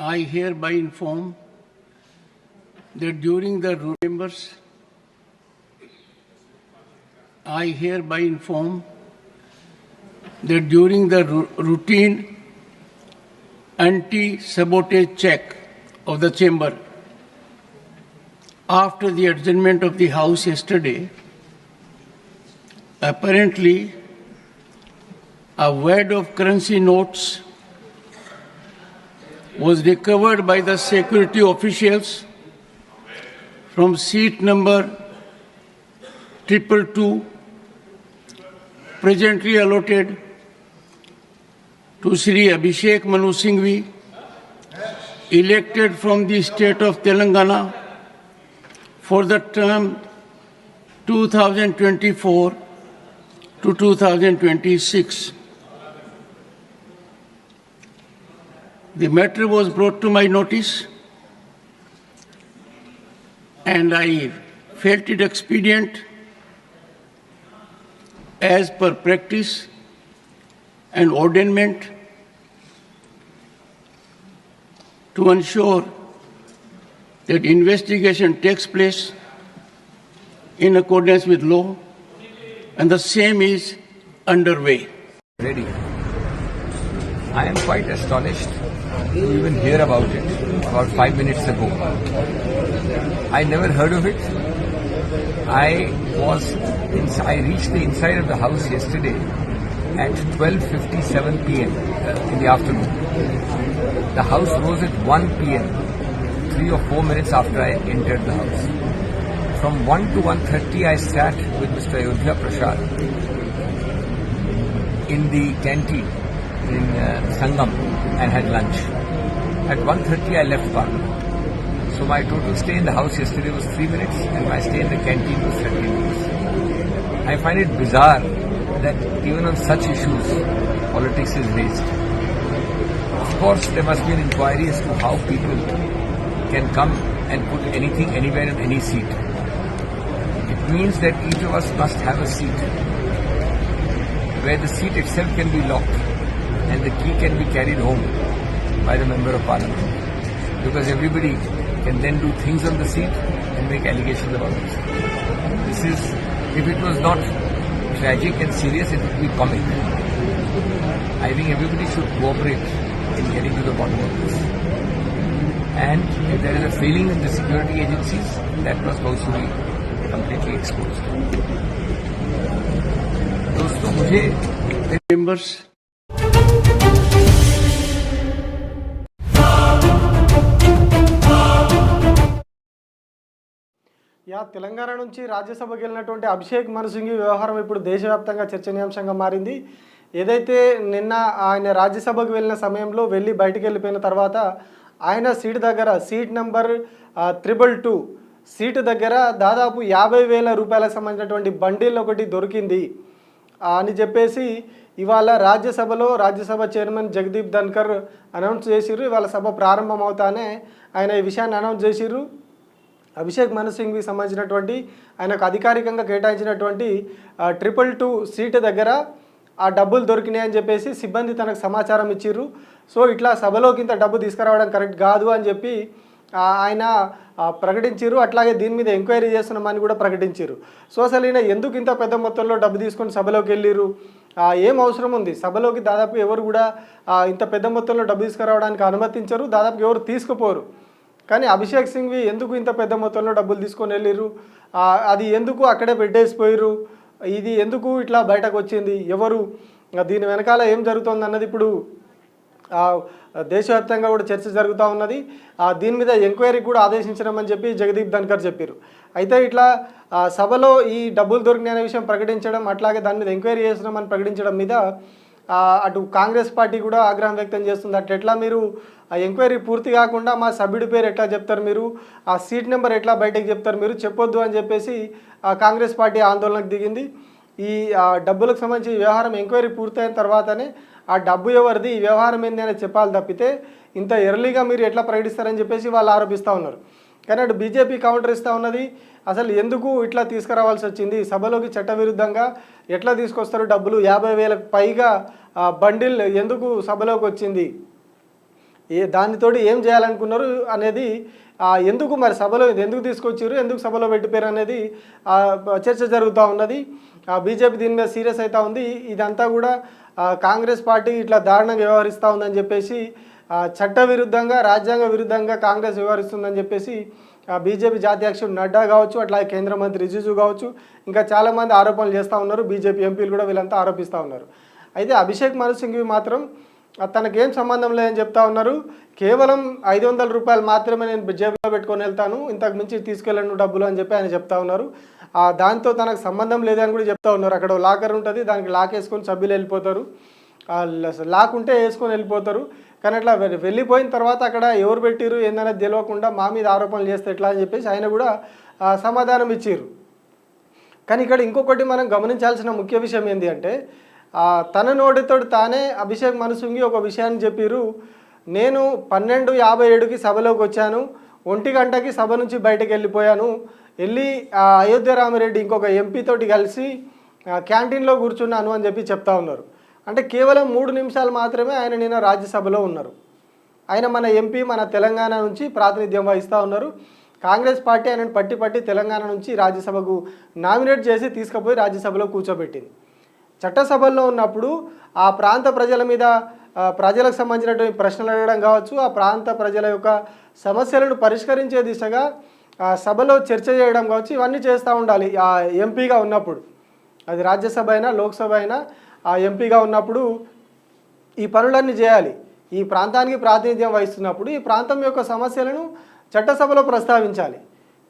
I hereby inform that during the members, I hereby inform that during the routine anti-sabotage check of the chamber after the adjournment of the House yesterday, apparently a wad of currency notes was recovered by the security officials from seat number 222 presently allotted to Sri Abhishek Manu Singhvi, elected from the state of Telangana for the term 2024 to 2026. The matter was brought to my notice, and I felt it expedient, as per practice and ordainment, to ensure that investigation takes place in accordance with law, and the same is underway. Ready. I am quite astonished to even hear about it about 5 minutes ago. I never heard of it. I reached the inside of the house yesterday at 12:57 p.m. In the afternoon. The house rose at 1 p.m., 3 or 4 minutes after I entered the house. From 1 to 1:30 I sat with Mr. Ayodhya Prasad in the canteen in Sangam and had lunch. At 1:30 I left Parliament. So my total stay in the house yesterday was 3 minutes and my stay in the canteen was 30 minutes. I find it bizarre that even on such issues, politics is raised. Of course, there must be an inquiry as to how people can come and put anything anywhere in any seat. It means that each of us must have a seat where the seat itself can be locked and the key can be carried home by the Member of Parliament. Because everybody can then do things on the seat and make allegations about it. This is, if it was not tragic and serious, it would be comic. I think everybody should cooperate in getting to the bottom of this. And if there is a failing in the security agencies, that must also be completely exposed. दोस्तों मुझे members Telangana నుంచి రాజ్యసభకు వెళ్ళినటువంటి అభిషేక్ మను సింఘ్వి వ్యవహారం ఇప్పుడు దేశవ్యాప్తంగా చర్చనీయాంశంగా మారింది. ఏదైతే నిన్న ఆయన రాజ్యసభకు వెళ్ళిన సమయంలో వెళ్ళి బయటికి వెళ్ళిపోయిన తర్వాత ఆయన సీట్ దగ్గర సీట్ నెంబర్ 222 సీటు దగ్గర దాదాపు 50,000 రూపాయలకు సంబంధించినటువంటి బండిల్ ఒకటి దొరికింది అని చెప్పేసి ఇవాళ రాజ్యసభ చైర్మన్ జగదీప్ ధన్కర్ అనౌన్స్ చేసిర్రు. ఇవాళ సభ ప్రారంభం అవుతానే ఆయన ఈ విషయాన్ని అనౌన్స్ చేసిర్రు. అభిషేక్ మను సింఘ్వికి సంబంధించినటువంటి ఆయనకు అధికారికంగా కేటాయించినటువంటి 222 సీటు దగ్గర ఆ డబ్బులు దొరికినాయి అని చెప్పేసి సిబ్బంది తనకు సమాచారం ఇచ్చిర్రు. సో ఇట్లా సభలోకి ఇంత డబ్బు తీసుకురావడం కరెక్ట్ కాదు అని చెప్పి ఆయన ప్రకటించారు. అట్లాగే దీని మీద ఎంక్వైరీ చేస్తున్నామని కూడా ప్రకటించారు. సో అసలు ఈయన ఎందుకు ఇంత పెద్ద మొత్తంలో డబ్బు తీసుకొని సభలోకి వెళ్ళిరు, ఏం అవసరం ఉంది? సభలోకి దాదాపు ఎవరు కూడా ఇంత పెద్ద మొత్తంలో డబ్బు తీసుకురావడానికి అనుమతించరు, దాదాపు ఎవరు తీసుకుపోరు. కానీ అభిషేక్ సింఘ్వి ఎందుకు ఇంత పెద్ద మొత్తంలో డబ్బులు తీసుకొని వెళ్ళిరు, అది ఎందుకు అక్కడే పెట్టేసిపోయారు, ఇది ఎందుకు ఇట్లా బయటకు వచ్చింది, ఎవరు దీని వెనకాల ఏం జరుగుతుంది అన్నది ఇప్పుడు దేశవ్యాప్తంగా కూడా చర్చ జరుగుతూ ఉన్నది. దీని మీద ఎంక్వైరీ కూడా ఆదేశించడమని చెప్పి జగదీప్ ధన్కర్ చెప్పారు. అయితే ఇట్లా సభలో ఈ డబ్బులు దొరికినాయి అనే విషయం ప్రకటించడం, అట్లాగే దాని మీద ఎంక్వైరీ చేస్తున్నామని ప్రకటించడం మీద అటు కాంగ్రెస్ పార్టీ కూడా ఆగ్రహం వ్యక్తం చేస్తుంది. అట్లా ఎట్లా మీరు ఆ ఎంక్వైరీ పూర్తి కాకుండా మా సభ్యుడి పేరు ఎట్లా చెప్తారు, మీరు ఆ సీట్ నెంబర్ ఎట్లా బయటకు చెప్తారు, మీరు చెప్పొద్దు అని చెప్పేసి కాంగ్రెస్ పార్టీ ఆందోళనకు దిగింది. ఈ డబ్బులకు సంబంధించి వ్యవహారం ఎంక్వైరీ పూర్తయిన తర్వాతనే ఆ డబ్బు ఎవరిది, ఈ వ్యవహారం ఏంది అనేది చెప్పాలి తప్పితే ఇంత ఎర్లీగా మీరు ఎట్లా ప్రకటిస్తారని చెప్పేసి వాళ్ళు ఆరోపిస్తూ ఉన్నారు. కానీ అటు బీజేపీ కౌంటర్ ఇస్తూ ఉన్నది, అసలు ఎందుకు ఇట్లా తీసుకురావాల్సి వచ్చింది, సభలోకి చట్టవిరుద్ధంగా ఎట్లా తీసుకొస్తారు డబ్బులు, 50,000కు పైగా బండిల్ ఎందుకు సభలోకి వచ్చింది, దానితోటి ఏం చేయాలనుకున్నారు అనేది ఎందుకు మరి సభలో ఎందుకు తీసుకొచ్చారు, ఎందుకు సభలో పెట్టిపోయారు అనేది చర్చ జరుగుతూ ఉన్నది. బీజేపీ దీని మీద సీరియస్ అవుతూ ఉంది. ఇదంతా కూడా కాంగ్రెస్ పార్టీ ఇట్లా దారుణంగా వ్యవహరిస్తూ ఉందని చెప్పేసి, చట్ట విరుద్ధంగా రాజ్యాంగ విరుద్ధంగా కాంగ్రెస్ వ్యవహరిస్తుందని చెప్పేసి బీజేపీ జాతీయ అధ్యక్షుడు నడ్డా కావచ్చు, అట్లాగే కేంద్ర మంత్రి రిజిజు కావచ్చు, ఇంకా చాలామంది ఆరోపణలు చేస్తూ ఉన్నారు. బీజేపీ ఎంపీలు కూడా వీళ్ళంతా ఆరోపిస్తూ ఉన్నారు. అయితే అభిషేక్ మను సింఘ్వి మాత్రం తనకేం సంబంధం లేదని చెప్తా ఉన్నారు. కేవలం 500 రూపాయలు మాత్రమే నేను జేబులో పెట్టుకొని వెళ్తాను, ఇంతకు మించి తీసుకెళ్ళను డబ్బులు అని చెప్పి ఆయన చెప్తా ఉన్నారు. దాంతో తనకు సంబంధం లేదని కూడా చెప్తా ఉన్నారు. అక్కడ లాకర్ ఉంటుంది, దానికి లాక్ వేసుకొని సభ్యులు వెళ్ళిపోతారు, లాక్ ఉంటే వేసుకొని వెళ్ళిపోతారు. కానీ అట్లా వెళ్ళిపోయిన తర్వాత అక్కడ ఎవరు పెట్టిరు ఏందనేది తెలియకుండా మా మీద ఆరోపణలు చేస్తే ఎట్లా అని చెప్పేసి ఆయన కూడా సమాధానం ఇచ్చారు. కానీ ఇక్కడ ఇంకొకటి మనం గమనించాల్సిన ముఖ్య విషయం ఏంటి అంటే, తన నోటితో తానే అభిషేక్ మను సింఘ్వి ఒక విషయాన్ని చెప్పారు. నేను 12:57కి సభలోకి వచ్చాను, 1 గంటకి సభ నుంచి బయటకు వెళ్ళిపోయాను, వెళ్ళి అయోధ్య రామిరెడ్డి ఇంకొక ఎంపీతోటి కలిసి క్యాంటీన్లో కూర్చున్నాను అని చెప్పి చెప్తా ఉన్నారు. అంటే కేవలం 3 నిమిషాలు మాత్రమే ఆయన నిన్న రాజ్యసభలో ఉన్నారు. ఆయన మన ఎంపీ, మన తెలంగాణ నుంచి ప్రాతినిధ్యం వహిస్తూ ఉన్నారు. కాంగ్రెస్ పార్టీ ఆయనను పట్టి తెలంగాణ నుంచి రాజ్యసభకు నామినేట్ చేసి తీసుకుపోయి రాజ్యసభలో కూర్చోబెట్టింది. చట్టసభల్లో ఉన్నప్పుడు ఆ ప్రాంత ప్రజల మీద ప్రజలకు సంబంధించినటువంటి ప్రశ్నలు అడగడం కావచ్చు, ఆ ప్రాంత ప్రజల యొక్క సమస్యలను పరిష్కరించే దిశగా సభలో చర్చ చేయడం కావచ్చు, ఇవన్నీ చేస్తూ ఉండాలి ఆ ఎంపీగా ఉన్నప్పుడు. అది రాజ్యసభ అయినా లోక్సభ అయినా ఆ ఎంపీగా ఉన్నప్పుడు ఈ పనులన్నీ చేయాలి. ఈ ప్రాంతానికి ప్రాతినిధ్యం వహిస్తున్నప్పుడు ఈ ప్రాంతం యొక్క సమస్యలను చట్టసభలో ప్రస్తావించాలి.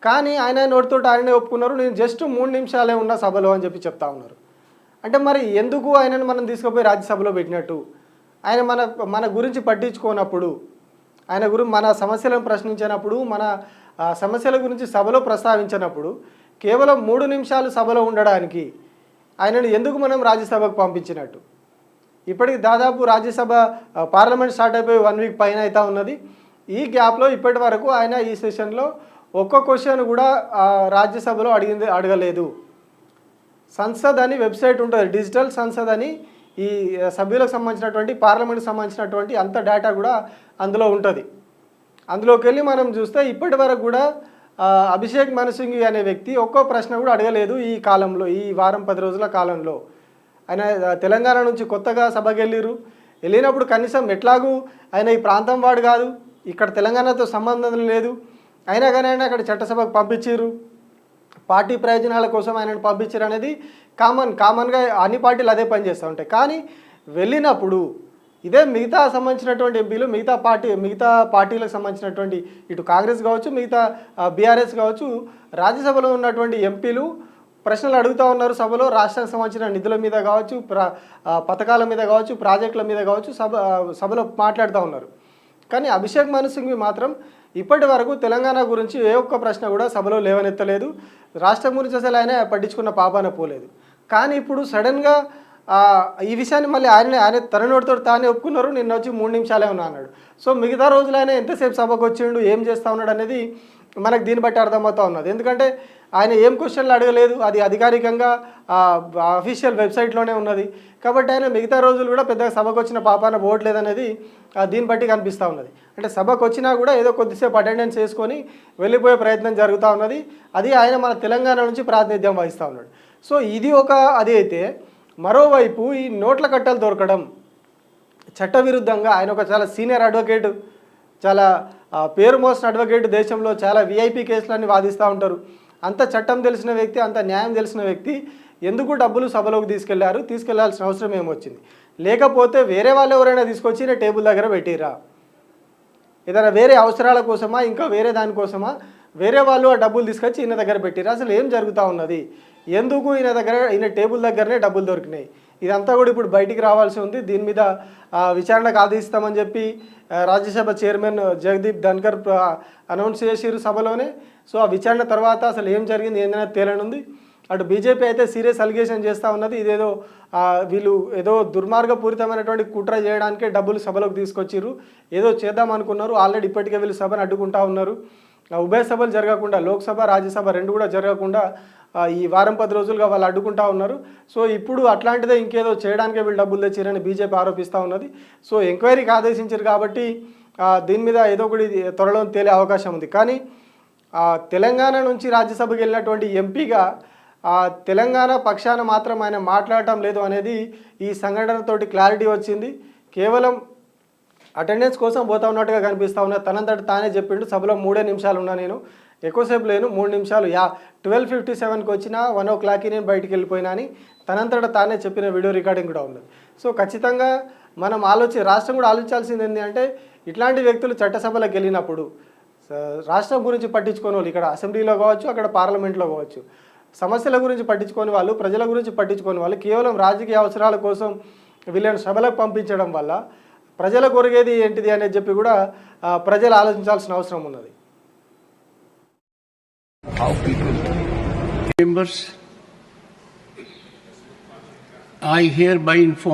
కానీ ఆయన నోటితో ఆయనే ఒప్పుకున్నారు, నేను జస్ట్ 3 నిమిషాలే ఉన్న సభలో అని చెప్పి చెప్తా ఉన్నారు. అంటే మరి ఎందుకు ఆయనను మనం తీసుకుపోయి రాజ్యసభలో పెట్టినట్టు? ఆయన మన గురించి పట్టించుకోనప్పుడు, ఆయన మన సమస్యలను ప్రశ్నించినప్పుడు, మన సమస్యల గురించి సభలో ప్రస్తావించినప్పుడు కేవలం 3 నిమిషాలు సభలో ఉండడానికి ఆయనను ఎందుకు మనం రాజ్యసభకు పంపించినట్టు? ఇప్పటికి దాదాపు రాజ్యసభ పార్లమెంట్ స్టార్ట్ అయిపోయి 1 వీక్ పైన అవుతా ఉన్నది. ఈ గ్యాప్లో ఇప్పటి వరకు ఆయన ఈ సెషన్లో ఒక్క క్వశ్చన్ కూడా రాజ్యసభలో అడగలేదు. సంసద్ అని వెబ్సైట్ ఉంటుంది, డిజిటల్ సంసద్ అని, ఈ సభ్యులకు సంబంధించినటువంటి పార్లమెంట్కి సంబంధించినటువంటి అంత డేటా కూడా అందులో ఉంటుంది. అందులోకి వెళ్ళి మనం చూస్తే ఇప్పటి వరకు కూడా అభిషేక్ మను సింఘ్వి అనే వ్యక్తి ఒక్కో ప్రశ్న కూడా అడగలేదు. ఈ కాలంలో, ఈ వారం 10 రోజుల కాలంలో ఆయన తెలంగాణ నుంచి కొత్తగా సభకి వెళ్ళినప్పుడు కనీసం ఎట్లాగూ ఆయన ఈ ప్రాంతం వాడు కాదు, ఇక్కడ తెలంగాణతో సంబంధం లేదు, అయినా కానీ ఆయన అక్కడ చట్టసభకు పంపించారు, పార్టీ ప్రయోజనాల కోసం ఆయనను పంపించారు అనేది కామన్గా అన్ని పార్టీలు అదే పని చేస్తూ ఉంటాయి. కానీ వెళ్ళినప్పుడు ఇదే మిగతా సంబంధించినటువంటి ఎంపీలు, మిగతా పార్టీలకు సంబంధించినటువంటి ఇటు కాంగ్రెస్ కావచ్చు, మిగతా బీఆర్ఎస్ కావచ్చు, రాజ్యసభలో ఉన్నటువంటి ఎంపీలు ప్రశ్నలు అడుగుతూ ఉన్నారు సభలో. రాష్ట్రానికి సంబంధించిన నిధుల మీద కావచ్చు, పథకాల మీద కావచ్చు, ప్రాజెక్టుల మీద కావచ్చు సభలో మాట్లాడుతూ ఉన్నారు. కానీ అభిషేక్ మను సింఘ్వి మాత్రం ఇప్పటి వరకు తెలంగాణ గురించి ఏ ఒక్క ప్రశ్న కూడా సభలో లేవనెత్తలేదు. రాష్ట్రం గురించి అసలు ఆయన పట్టించుకున్న పాపాన పోలేదు. కానీ ఇప్పుడు సడన్గా ఈ విషయాన్ని మళ్ళీ ఆయన తన నోటితో తానే ఒప్పుకున్నారు. నిన్న వచ్చి 3 నిమిషాలే ఉన్నా అన్నాడు. సో మిగతా రోజులు ఆయన ఎంతసేపు సభకు వచ్చిండు, ఏం చేస్తూ ఉన్నాడు అనేది మనకు దీన్ని బట్టి అర్థమవుతూ ఉన్నది. ఎందుకంటే ఆయన ఏం క్వశ్చన్లు అడగలేదు, అది అధికారికంగా అఫీషియల్ వెబ్సైట్లోనే ఉన్నది. కాబట్టి ఆయన మిగతా రోజులు కూడా పెద్దగా సభకు వచ్చిన పాపాన పోవట్లేదు అనేది దీన్ని బట్టి కనిపిస్తూ ఉన్నది. అంటే సభకు వచ్చినా కూడా ఏదో కొద్దిసేపు అటెండెన్స్ చేసుకొని వెళ్ళిపోయే ప్రయత్నం జరుగుతూ ఉన్నది. అది ఆయన మన తెలంగాణ నుంచి ప్రాతినిధ్యం వహిస్తూ ఉన్నాడు. సో ఇది అది అయితే, మరోవైపు ఈ నోట్ల కట్టలు దొరకడం చట్టవిరుద్ధంగా, ఆయన ఒక చాలా సీనియర్ అడ్వకేట్, చాలా పేరు మోసిన అడ్వకేట్, దేశంలో చాలా విఐపి కేసులన్నీ వాదిస్తూ ఉంటారు. అంత చట్టం తెలిసిన వ్యక్తి, అంత న్యాయం తెలిసిన వ్యక్తి ఎందుకు డబ్బులు సభలోకి తీసుకెళ్లాల్సిన అవసరం ఏమొచ్చింది? లేకపోతే వేరే వాళ్ళు ఎవరైనా తీసుకొచ్చి టేబుల్ దగ్గర పెట్టిరా? ఏదైనా వేరే అవసరాల కోసమా, ఇంకా వేరే దానికోసమా వేరే వాళ్ళు ఆ డబ్బులు తీసుకొచ్చి ఈయన దగ్గర పెట్టిరా? అసలు ఏం జరుగుతూ ఉన్నది? ఎందుకు ఈయన టేబుల్ దగ్గరనే డబ్బులు దొరికినాయి? ఇదంతా కూడా ఇప్పుడు బయటికి రావాల్సి ఉంది. దీని మీద విచారణకు ఆదేశిస్తామని చెప్పి రాజ్యసభ చైర్మన్ జగదీప్ ధన్కర్ అనౌన్స్ చేసిరు సభలోనే. సో ఆ విచారణ తర్వాత అసలు ఏం జరిగింది ఏందనేది తేలనుంది. అటు బీజేపీ అయితే సీరియస్ అలిగేషన్ చేస్తూ ఉన్నది. ఇదేదో వీళ్ళు ఏదో దుర్మార్గపూరితమైనటువంటి కుట్ర చేయడానికే డబ్బులు సభలోకి తీసుకొచ్చిర్రు, ఏదో చేద్దాం అనుకున్నారు. ఆల్రెడీ ఇప్పటికే వీళ్ళు సభను అడ్డుకుంటా ఉన్నారు. ఉభయ సభలు జరగకుండా, లోక్సభ రాజ్యసభ 2 కూడా జరగకుండా ఈ వారం 10 రోజులుగా వాళ్ళు అడ్డుకుంటా ఉన్నారు. సో ఇప్పుడు అట్లాంటిదే ఇంకేదో చేయడానికే వీళ్ళు డబ్బులు తెచ్చిరని బీజేపీ ఆరోపిస్తూ ఉన్నది. సో ఎంక్వైరీకి ఆదేశించారు కాబట్టి దీని మీద ఏదో ఒకటి త్వరలో తేలే అవకాశం ఉంది. కానీ తెలంగాణ నుంచి రాజ్యసభకి వెళ్ళినటువంటి ఎంపీగా తెలంగాణ పక్షాన మాత్రం ఆయన మాట్లాడటం లేదు అనేది ఈ సంఘటనతోటి క్లారిటీ వచ్చింది. కేవలం అటెండెన్స్ కోసం పోతా ఉన్నట్టుగా కనిపిస్తూ ఉన్నా. తనంతట తానే చెప్పిండు, సభలో 3 నిమిషాలు ఉన్నా, నేను ఎక్కువసేపు లేను, 3 నిమిషాలు 12:57కి వచ్చినా 1 o'clockకి నేను బయటికి వెళ్ళిపోయినా అని తనంతట తానే చెప్పిన వీడియో రికార్డింగ్ కూడా ఉంది. సో ఖచ్చితంగా మనం రాష్ట్రం కూడా ఆలోచించాల్సింది ఏంటి అంటే, ఇట్లాంటి వ్యక్తులు చట్టసభలకు వెళ్ళినప్పుడు రాష్ట్రం గురించి పట్టించుకోని వాళ్ళు, ఇక్కడ అసెంబ్లీలో కావచ్చు, అక్కడ పార్లమెంట్లో కావచ్చు, సమస్యల గురించి పట్టించుకోని వాళ్ళు, ప్రజల గురించి పట్టించుకోని వాళ్ళు కేవలం రాజకీయ అవసరాల కోసం వీళ్ళని సభలకు పంపించడం వల్ల ప్రజల కొరిగేది ఏంటిది అనేది చెప్పి కూడా ప్రజలు ఆలోచించాల్సిన అవసరం ఉన్నది. Members, I hereby inform